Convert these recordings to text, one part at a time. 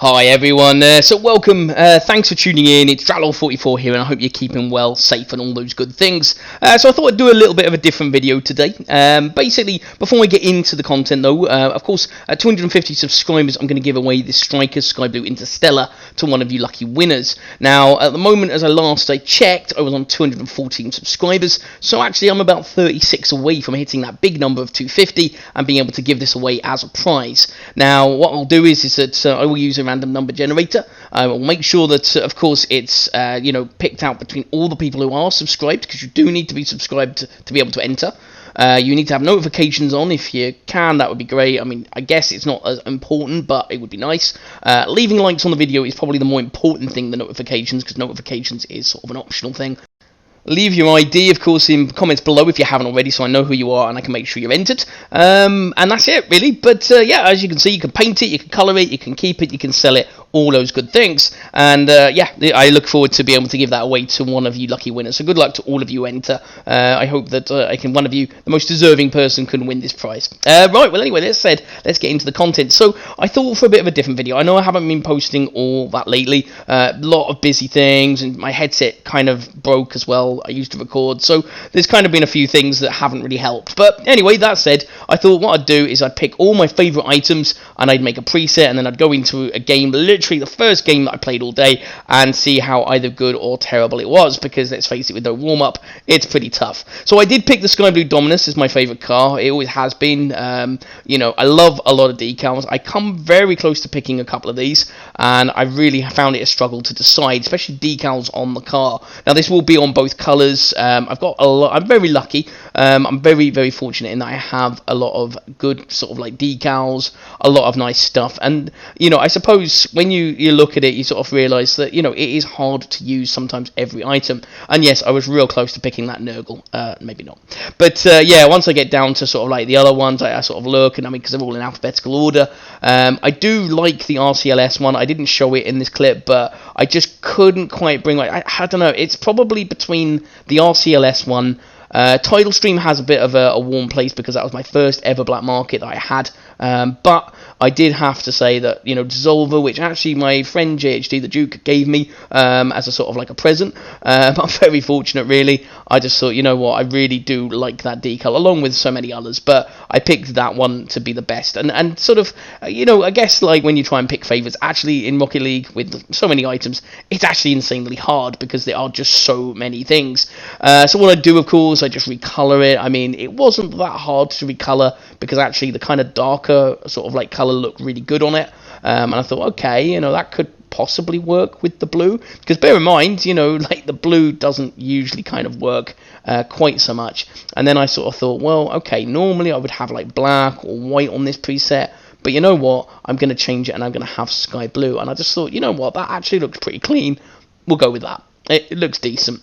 Hi everyone, so welcome, thanks for tuning in. It's Dralor44 here, and I hope you're keeping well, safe and all those good things. So I thought I'd do a little bit of a different video today. Basically, before I get into the content though, of course, at 250 subscribers, I'm going to give away this Striker Sky Blue Interstellar to one of you lucky winners. Now, at the moment, as I checked, I was on 214 subscribers, so actually I'm about 36 away from hitting that big number of 250 and being able to give this away as a prize. Now, what I'll do is that I will use a random number generator. I will make sure that, of course, it's picked out between all the people who are subscribed, because you do need to be subscribed to be able to enter. You need to have notifications on. If you can, that would be great. I mean, I guess it's not as important, but it would be nice. Leaving likes on the video is probably the more important thing than notifications, because notifications is sort of an optional thing. Leave your ID, of course, in comments below if you haven't already, so I know who you are and I can make sure you're entered. And that's it, really. But yeah, as you can see, you can paint it, you can colour it, you can keep it, you can sell it, all those good things. And yeah, I look forward to be able to give that away to one of you lucky winners. So good luck to all of you who enter. I hope that one of you, the most deserving person, can win this prize. Right, well, anyway, let's get into the content. So I thought for a bit of a different video. I know I haven't been posting all that lately. A lot of busy things, and my headset kind of broke as well. I used to record, so there's kind of been a few things that haven't really helped. But anyway, that said, I thought what I'd do is I'd pick all my favourite items and I'd make a preset, and then I'd go into a game, literally the first game that I played all day, and see how either good or terrible it was, because let's face it, with no warm-up, it's pretty tough. So I did pick the Sky Blue Dominus as my favourite car. It always has been. I love a lot of decals. I come very close to picking a couple of these, and I really found it a struggle to decide, especially decals on the car. Now, this will be on both colours. I've got a lot. I'm very lucky. I'm very fortunate in that I have a lot of good sort of like decals, a lot of nice stuff. And I suppose when you look at it, you sort of realise that it is hard to use sometimes every item. And yes, I was real close to picking that Nurgle. Maybe not. But yeah, once I get down to sort of like the other ones, I sort of look, and I mean, because they're all in alphabetical order. I do like the RCLS one. I didn't show it in this clip, but I just couldn't quite bring. I don't know. It's probably between the RCLS one. Tidal Stream has a bit of a warm place because that was my first ever black market that I had. But I did have to say that, Dissolver, which actually my friend JHD, the Duke, gave me as a sort of like a present. I'm very fortunate, really. I just thought, you know what, I really do like that decal, along with so many others. But I picked that one to be the best. And sort of, I guess like when you try and pick favourites, actually in Rocket League with so many items, it's actually insanely hard because there are just so many things. So what I do, of course, I just recolor it. I mean, it wasn't that hard to recolor because actually the kind of darker sort of like color looked really good on it. And I thought, okay, that could possibly work with the blue, because bear in mind, like the blue doesn't usually kind of work quite so much. And then I sort of thought, well, okay, normally I would have like black or white on this preset, but you know what, I'm going to change it and I'm going to have sky blue. And I just thought, you know what, that actually looks pretty clean, we'll go with that. It looks decent.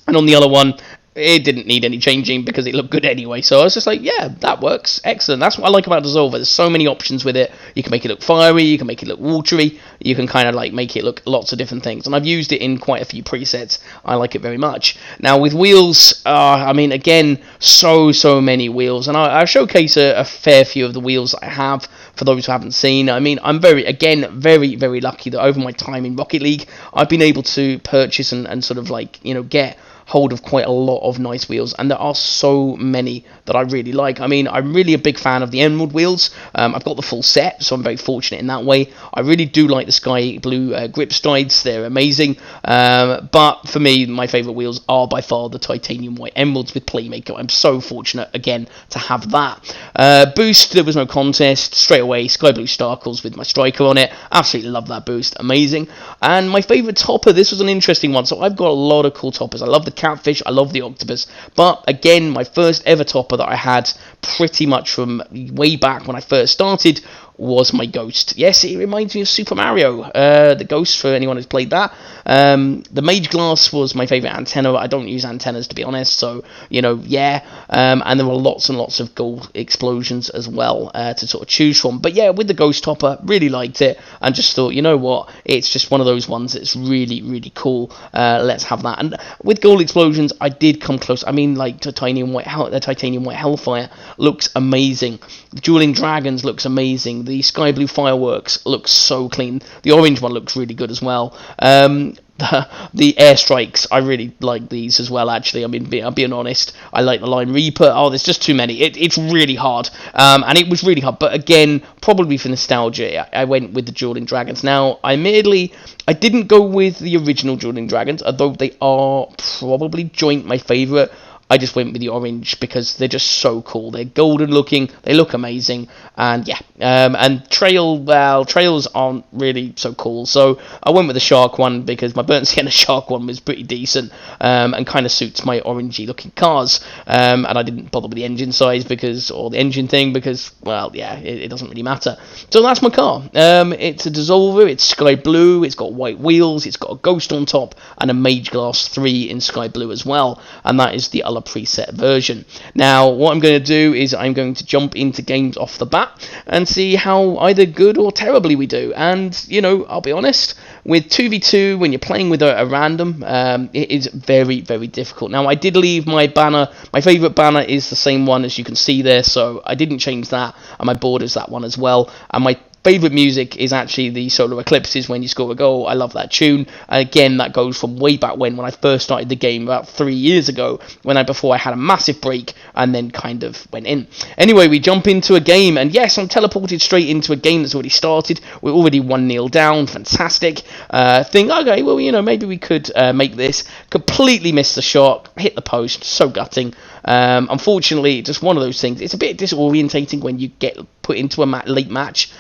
And on the other one, it didn't need any changing because it looked good anyway. So I was just like, yeah, that works. Excellent. That's what I like about Dissolver. There's so many options with it. You can make it look fiery. You can make it look watery. You can kind of like make it look lots of different things. And I've used it in quite a few presets. I like it very much. Now with wheels, I mean, again, so many wheels. And I'll showcase a fair few of the wheels I have for those who haven't seen. I mean, I'm very lucky that over my time in Rocket League, I've been able to purchase and sort of like, get hold of quite a lot of nice wheels, and there are so many that I really like. I mean, I'm really a big fan of the Emerald wheels. I've got the full set, so I'm very fortunate in that way. I really do like the Sky Blue grip strides. They're amazing. But for me, my favourite wheels are by far the titanium white Emeralds with Playmaker. I'm so fortunate, again, to have that. Boost, there was no contest. Straight away, Sky Blue Starkles with my Striker on it. Absolutely love that boost. Amazing. And my favourite topper, this was an interesting one. So I've got a lot of cool toppers. I love the Catfish, I love the Octopus, but again, my first ever topper that I had pretty much from way back when I first started was my Ghost. Yes, it reminds me of Super Mario, the Ghost, for anyone who's played that. The Mage Glass was my favourite antenna. I don't use antennas, to be honest, so, yeah. And there were lots and lots of gold explosions as well to sort of choose from. But yeah, with the Ghost Topper, really liked it. and just thought, you know what, it's just one of those ones that's really, really cool. Let's have that. And with gold explosions, I did come close. I mean, like the titanium white hellfire looks amazing. The dueling dragons looks amazing. The sky blue fireworks looks so clean. The orange one looks really good as well. The airstrikes, I really like these as well, actually. I mean, I'm being honest, I like the Line Reaper. Oh, there's just too many. It's really hard, and it was really hard. But again, probably for nostalgia, I went with the Dueling Dragons. Now, admittedly, I didn't go with the original Dueling Dragons, although they are probably joint my favourite. I just went with the orange because they're just so cool. They're golden looking, they look amazing, and yeah. And trails aren't really so cool, so I went with the shark one because my burnt sienna shark one was pretty decent, and kind of suits my orangey looking cars. And I didn't bother with the engine size or the engine thing because, well, yeah, it doesn't really matter. So that's my car. It's a dissolver. It's sky blue. It's got white wheels. It's got a ghost on top and a Mage Glass 3 in sky blue as well, and that is the preset version. Now, what I'm going to do is I'm going to jump into games off the bat and see how either good or terribly we do. And, you know, I'll be honest, with 2v2, when you're playing with a random, it is very, very difficult. Now, I did leave my banner. My favourite banner is the same one as you can see there, so I didn't change that, and my board is that one as well. And my favourite music is actually the Solar Eclipses when you score a goal. I love that tune. Again, that goes from way back when I first started the game about 3 years ago, before I had a massive break and then kind of went in. Anyway, we jump into a game, and yes, I'm teleported straight into a game that's already started. We're already 1-0 down. Fantastic. Think, okay, well, you know, maybe we could make this. Completely missed the shot, hit the post, so gutting. Unfortunately, just one of those things. It's a bit disorientating when you get put into a late match.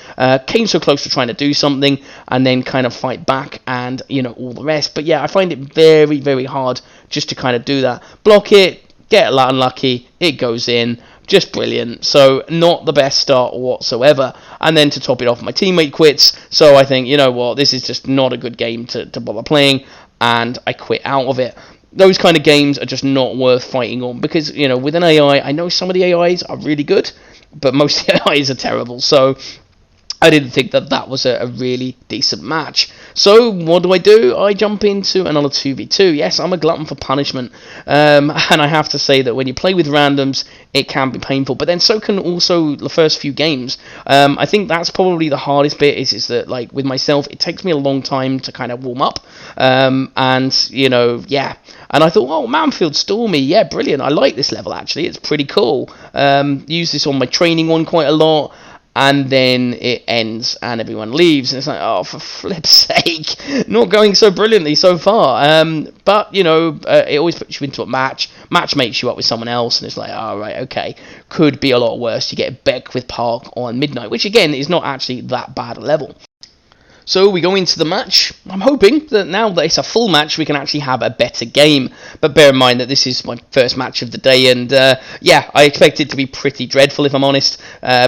Came so close to trying to do something and then kind of fight back and, you know, all the rest. But yeah, I find it very, very hard just to kind of do that. Block it, get unlucky, it goes in. Just brilliant. So not the best start whatsoever. And then to top it off, my teammate quits. So I think, you know what, this is just not a good game to bother playing, and I quit out of it. Those kind of games are just not worth fighting on because, you know, with an AI, I know some of the AIs are really good, but most of the AIs are terrible. So I didn't think that was a really decent match. So what do? I jump into another 2v2. Yes, I'm a glutton for punishment. And I have to say that when you play with randoms, it can be painful. But then so can also the first few games. I think that's probably the hardest bit is that, like, with myself, it takes me a long time to kind of warm up. And, you know, yeah. And I thought, oh, Manfield Stormy, yeah, brilliant. I like this level, actually. It's pretty cool. Use this on my training one quite a lot. And then it ends and everyone leaves. And it's like, oh, for flip's sake, not going so brilliantly so far. But, you know, it always puts you into a match. Match makes you up with someone else. And it's like, oh, right, okay. Could be a lot worse. You get Beckwith Park on Midnight, which, again, is not actually that bad a level. So we go into the match. I'm hoping that now that it's a full match, we can actually have a better game. But bear in mind that this is my first match of the day, and yeah, I expect it to be pretty dreadful, if I'm honest,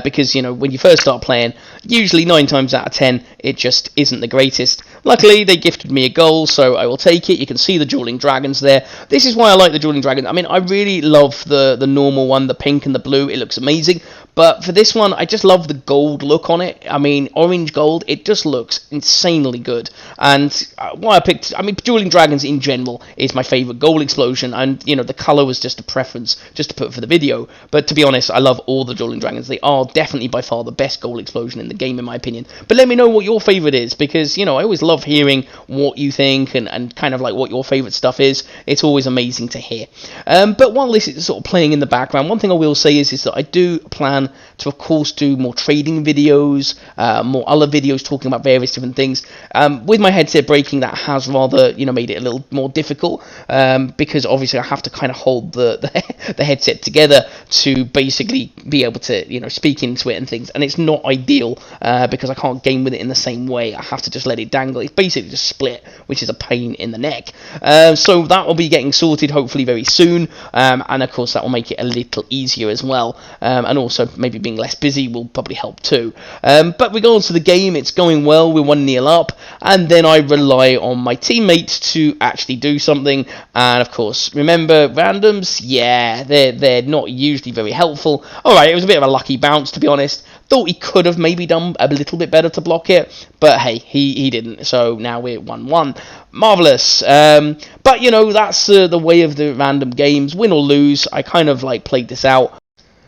because, you know, when you first start playing, usually 9 times out of 10, it just isn't the greatest. Luckily, they gifted me a goal, so I will take it. You can see the Dueling Dragons there. This is why I like the Dueling Dragons. I mean, I really love the normal one, the pink and the blue. It looks amazing. But for this one, I just love the gold look on it. I mean, orange gold, it just looks insanely good. And why I picked, I mean, Dueling Dragons in general is my favourite gold explosion. And, you know, the colour was just a preference, just to put for the video. But to be honest, I love all the Dueling Dragons. They are definitely by far the best gold explosion in the game, in my opinion. But let me know what your favourite is, because, you know, I always love hearing what you think and kind of like what your favourite stuff is. It's always amazing to hear. But while this is sort of playing in the background, one thing I will say is that I do plan to, of course, do more trading videos, more other videos talking about various different things. With my headset breaking, that has rather, you know, made it a little more difficult, because obviously I have to kind of hold the headset together to basically be able to, you know, speak into it and things, and it's not ideal because I can't game with it in the same way. I have to just let it dangle. It's basically just split, which is a pain in the neck. So that will be getting sorted hopefully very soon, and of course that will make it a little easier as well, and also maybe being less busy will probably help too. But we go on to the game. It's going well. We're 1-0 up, and then I rely on my teammates to actually do something. And of course, remember, randoms, yeah, they're not usually very helpful. Alright, it was a bit of a lucky bounce, to be honest, Thought he could have maybe done a little bit better to block it, but hey, he didn't. So now we're 1-1. Marvelous. But you know, that's the way of the random games. Win or lose, I kind of like played this out.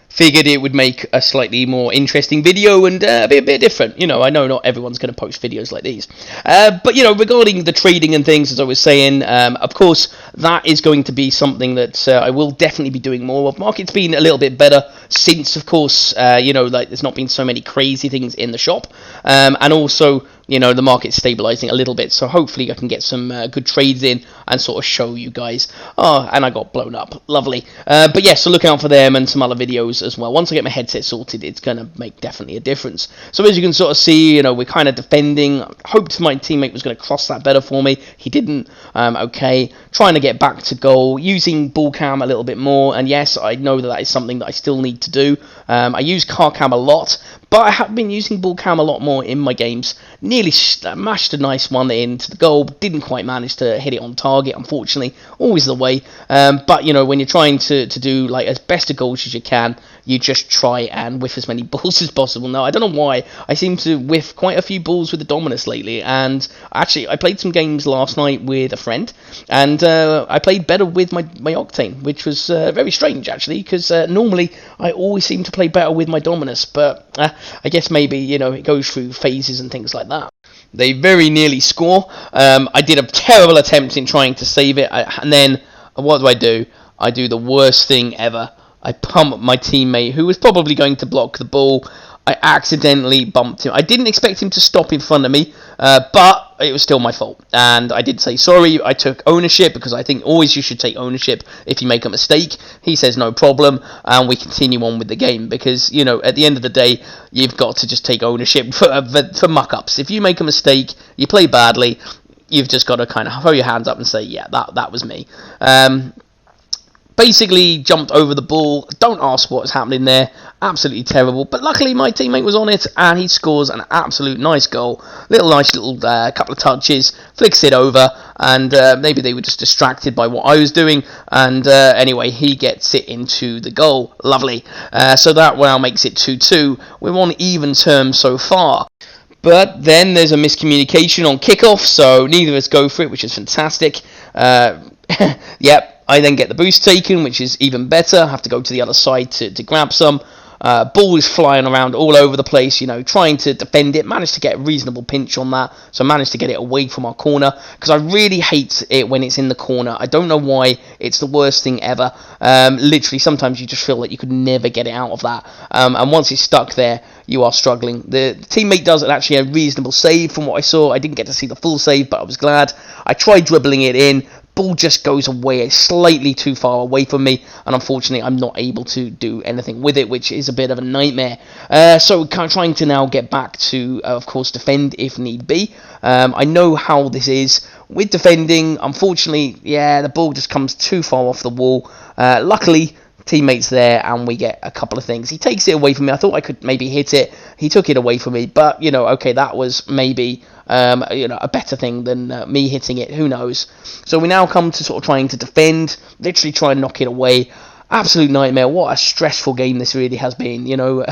Figured it would make a slightly more interesting video and be a bit different. You know, I know not everyone's going to post videos like these. But, you know, regarding the trading and things, as I was saying, of course, that is going to be something that I will definitely be doing more of. Market's been a little bit better since, of course, you know, like there's not been so many crazy things in the shop. And also, you know, the market's stabilizing a little bit, so hopefully I can get some good trades in and sort of show you guys. Oh, and I got blown up. Lovely. But yeah, so look out for them and some other videos as well. Once I get my headset sorted, it's going to make definitely a difference. So as you can sort of see, you know, we're kind of defending. Hoped my teammate was going to cross that better for me. He didn't. Okay. Trying to get back to goal, using ball cam a little bit more. And yes, I know that is something that I still need to do. I use car cam a lot, but I have been using ball cam a lot more in my games. Nearly mashed a nice one into the goal, but didn't quite manage to hit it on target, unfortunately. Always the way. But, you know, when you're trying to do, like, as best a goals as you can, you just try and whiff as many balls as possible. Now, I don't know why. I seem to whiff quite a few balls with the Dominus lately, and actually, I played some games last night with a friend, and I played better with my Octane, which was very strange, actually, because normally I always seem to play better with my Dominus, but I guess maybe, you know, it goes through phases and things like that. They very nearly score. I did a terrible attempt in trying to save it, and then what do? I do the worst thing ever. I pump my teammate, who was probably going to block the ball. I accidentally bumped him. I didn't expect him to stop in front of me, but it was still my fault. And I did say sorry. I took ownership, because I think always you should take ownership if you make a mistake. He says no problem, and we continue on with the game, because, you know, at the end of the day, you've got to just take ownership for muck-ups. If you make a mistake, you play badly, you've just got to kind of throw your hands up and say, yeah, that was me. Basically jumped over the ball. Don't ask what was happening there. Absolutely terrible. But luckily my teammate was on it, and he scores an absolute nice goal. Nice little couple of touches. Flicks it over, and maybe they were just distracted by what I was doing. And anyway, he gets it into the goal. Lovely. So that now makes it 2-2. We're on even terms so far. But then there's a miscommunication on kickoff, so neither of us go for it, which is fantastic. Yep. I then get the boost taken, which is even better. I have to go to the other side to grab some. Ball is flying around all over the place, you know, trying to defend it. Managed to get a reasonable pinch on that, so I managed to get it away from our corner, because I really hate it when it's in the corner. I don't know why. It's the worst thing ever. Literally, sometimes you just feel like you could never get it out of that. And once it's stuck there, you are struggling. The teammate does actually a reasonable save from what I saw. I didn't get to see the full save, but I was glad. I tried dribbling it in. Ball just goes away, slightly too far away from me, and unfortunately I'm not able to do anything with it, which is a bit of a nightmare. So kind of trying to now get back to, of course, defend if need be. I know how this is with defending. Unfortunately, yeah, the ball just comes too far off the wall. Luckily, teammates there, and we get a couple of things. He takes it away from me. I thought I could maybe hit it. He took it away from me, but, you know, okay, that was maybe you know, a better thing than me hitting it. Who knows? So we now come to sort of trying to defend, literally try and knock it away. Absolute nightmare. What a stressful game this really has been. You know,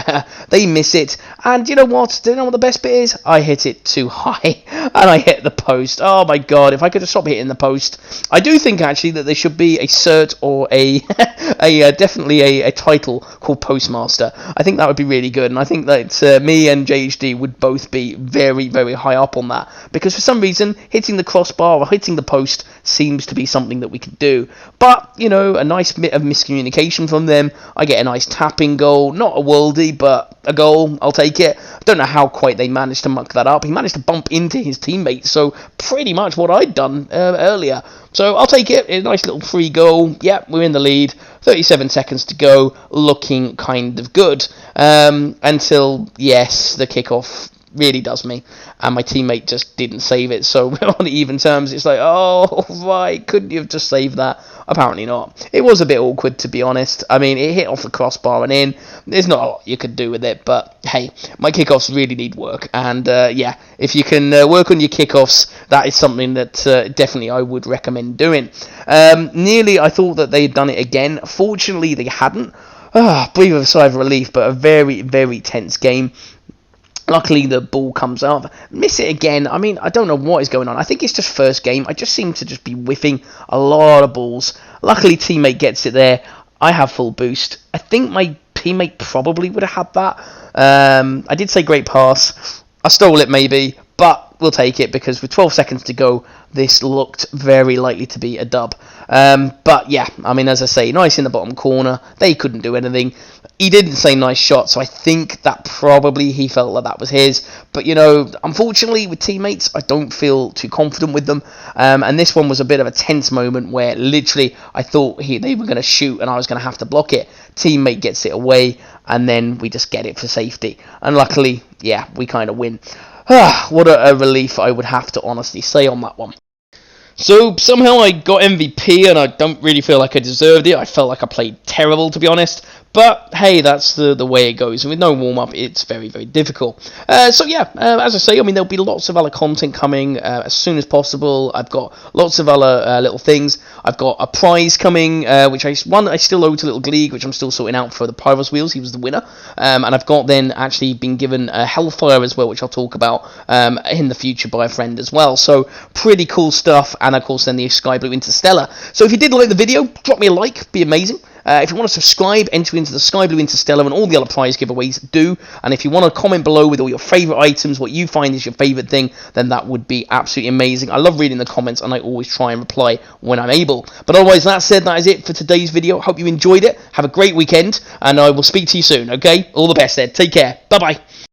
they miss it, and you know what? Do you know what the best bit is? I hit it too high, and I hit the post. Oh my god! If I could have stopped hitting the post, I do think actually that there should be a cert or a definitely a title called Postmaster. I think that would be really good, and I think that me and JHD would both be very, very high up on that, because for some reason hitting the crossbar or hitting the post seems to be something that we could do. But you know, a nice bit of miscommunication from them. I get a nice tapping goal, not a worldie, but a goal. I'll take it. I don't know how quite they managed to muck that up. He managed to bump into his teammates, so pretty much what I'd done earlier. So I'll take it. A nice little free goal. Yep, we're in the lead. 37 seconds to go. Looking kind of good. Until, yes, the kickoff really does me, and my teammate just didn't save it, so we're on even terms. It's like, oh, why couldn't you have just saved that? Apparently not. It was a bit awkward, to be honest. I mean, it hit off the crossbar and in. There's not a lot you could do with it, but hey, my kickoffs really need work, and yeah, if you can work on your kickoffs, that is something that definitely I would recommend doing. Nearly, I thought that they'd done it again. Fortunately, they hadn't. breathe a sigh of relief, but a very, very tense game. Luckily, the ball comes up. Miss it again. I mean, I don't know what is going on. I think it's just first game. I just seem to just be whiffing a lot of balls. Luckily, teammate gets it there. I have full boost. I think my teammate probably would have had that. I did say great pass. I stole it maybe, but we'll take it because with 12 seconds to go, this looked very likely to be a dub. But yeah, I mean, as I say, nice in the bottom corner. They couldn't do anything. He didn't say nice shot, so I think that probably he felt like that was his. But, you know, unfortunately, with teammates, I don't feel too confident with them. And this one was a bit of a tense moment where literally I thought they were going to shoot and I was going to have to block it. Teammate gets it away, and then we just get it for safety. And luckily, yeah, we kind of win. What a relief I would have to honestly say on that one. So somehow I got MVP and I don't really feel like I deserved it. I felt like I played terrible, to be honest. But hey, that's the way it goes. And with no warm-up, it's very, very difficult. So yeah, as I say, I mean, there'll be lots of other content coming as soon as possible. I've got lots of other little things. I've got a prize coming, which I still owe to Little Gleeg, which I'm still sorting out for the Pyros Wheels. He was the winner. And I've got then actually been given a Hellfire as well, which I'll talk about in the future by a friend as well. So pretty cool stuff. And of course then the Sky Blue Interstellar. So if you did like the video, drop me a like, be amazing. If you want to subscribe, enter into the Sky Blue Interstellar and all the other prize giveaways, do. And if you want to comment below with all your favourite items, what you find is your favourite thing, then that would be absolutely amazing. I love reading the comments and I always try and reply when I'm able. But otherwise, that said, that is it for today's video. Hope you enjoyed it. Have a great weekend and I will speak to you soon, okay? All the best, Ed. Take care. Bye-bye.